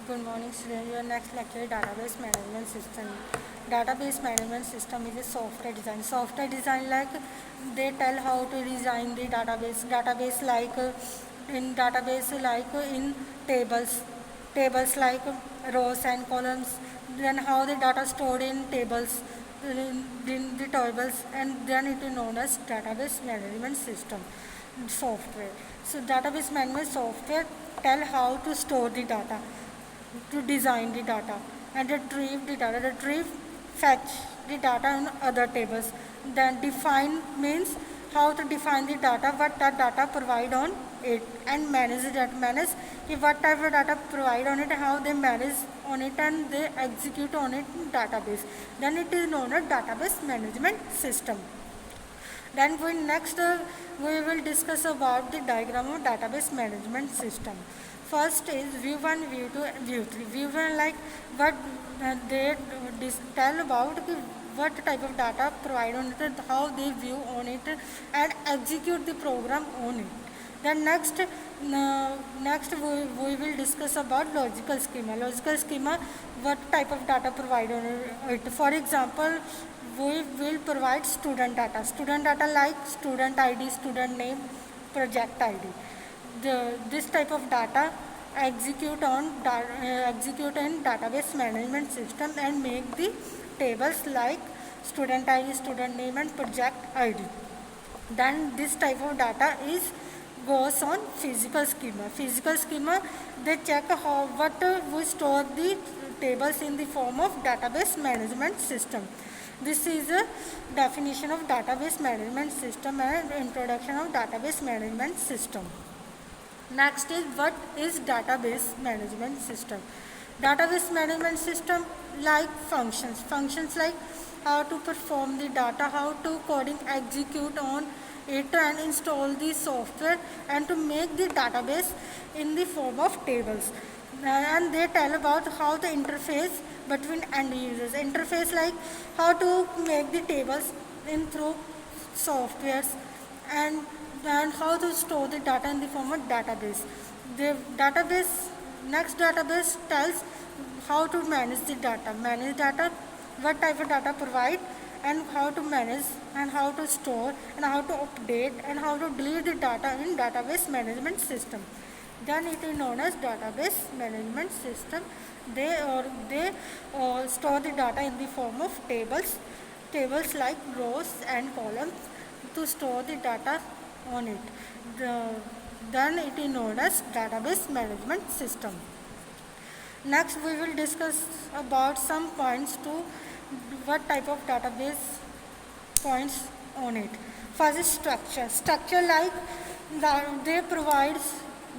Good morning, students. Your next lecture is database management system. Database management system is a software design. Software design, like they tell how to design the database. Database like in tables, tables like rows and columns. Then how the data stored in tables, in the tables, and then it is known as database management system software. So database management software tell how to store the data, to design the data, and retrieve the data, fetch the data in other tables. Then define means how to define the data, what that data provide on it, and manage that, manage what type of data provide on it, how they manage on it, and they execute on it in database. Then it is known as database management system. Then we will discuss about the diagram of database management system. First is view 1, view 2, view 3. View 1 like what they tell about what type of data provide on it, how they view on it and execute the program on it. Then next we will discuss about logical schema. Logical schema, what type of data provide on it. For example, we will provide student data. Student data like student ID, student name, project ID. This type of data execute in database management system and make the tables like student ID, student name, and project ID. Then this type of data is goes on physical schema. Physical schema, they check what we store the tables in the form of database management system. This is a definition of database management system and introduction of database management system. Next is what is database management system. Database management system like functions. Functions like how to perform the data, how to coding execute on it and install the software, and to make the database in the form of tables. And they tell about how the interface between end users. Interface like how to make the tables in through softwares, and how to store the data in the form of database. The database, next database tells how to manage the data. Manage data, what type of data provide, and how to manage, and how to store, and how to update, and how to delete the data in database management system. Then it is known as database management system. They store the data in the form of tables like rows and columns to store the data on it. Then it is known as database management system. Next we will discuss about some points to what type of database points on it. First is structure. Structure like they provides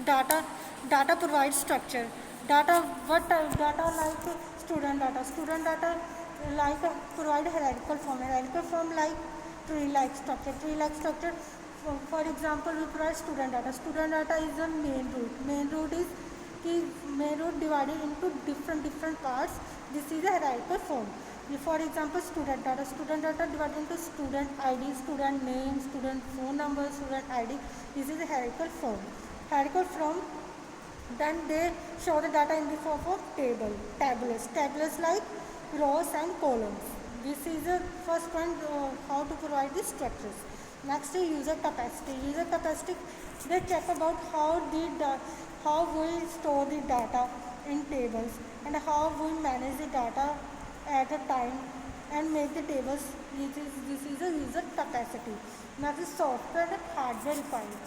data. Data provides structure. Data, what type data like student data. Student data like provide hierarchical form. Hierarchical form like tree like structure. Tree like structure. For example, we provide student data. Student data is a main root. Main root is main root divided into different parts. This is a hierarchical form. For example, student data. Student data divided into student ID, student name, student phone number, student ID. This is a hierarchical form. Hierarchical form. Then they show the data in the form of tables. Tables like rows and columns. This is the first point, how to provide the structures. Next is user capacity. User capacity, they check about how we store the data in tables, and how we manage the data at a time and make the tables. This is a user capacity. Next is software and hardware requirement.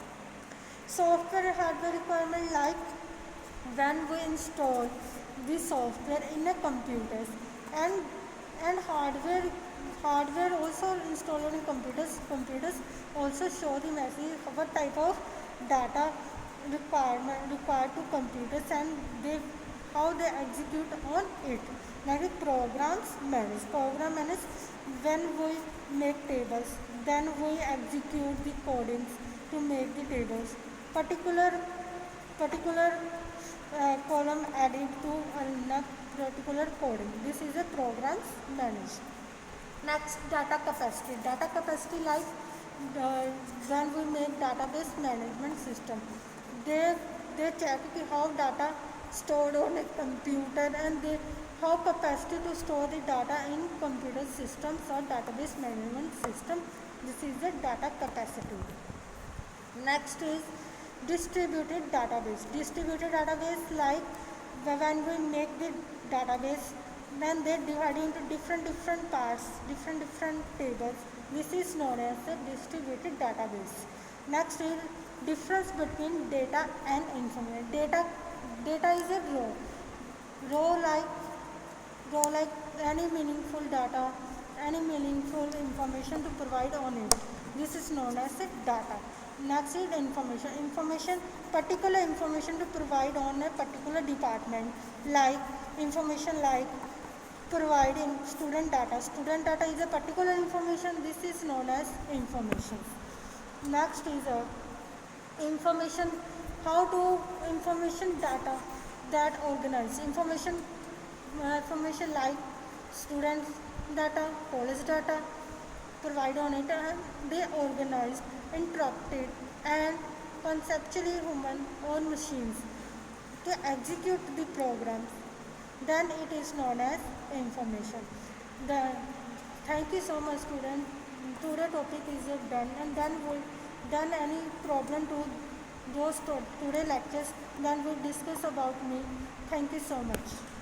Software and hardware requirement like when we install the software in a computers, and hardware also installed in computers also show the message of what type of data required to computers, and how they execute on it. Like program manage when we make tables, then we execute the codings to make the tables. Particular column added to a particular coding. This is a programs managed. Next, data capacity. Data capacity like when we make database management system, they check how data stored on a computer, and they have capacity to store the data in computer systems or database management system. This is the data capacity. Next is distributed database. Distributed database, like when we make the database, then they divide into different parts, different tables. This is known as a distributed database. Next is difference between data and information. Data is a row like any meaningful data, any meaningful information to provide on it. This is known as a data. Next is information, particular information to provide on a particular department, like information like providing student data. Student data is a particular information. This is known as information. Next is a information, how to information data that organize information like students data, college data, provide on it, and they organized, interpreted, and conceptually human on machines to execute the programs. Then it is known as information. Then thank you so much, students. Today topic is done, and then any problem to those today lectures, then we'll discuss about me. Thank you so much.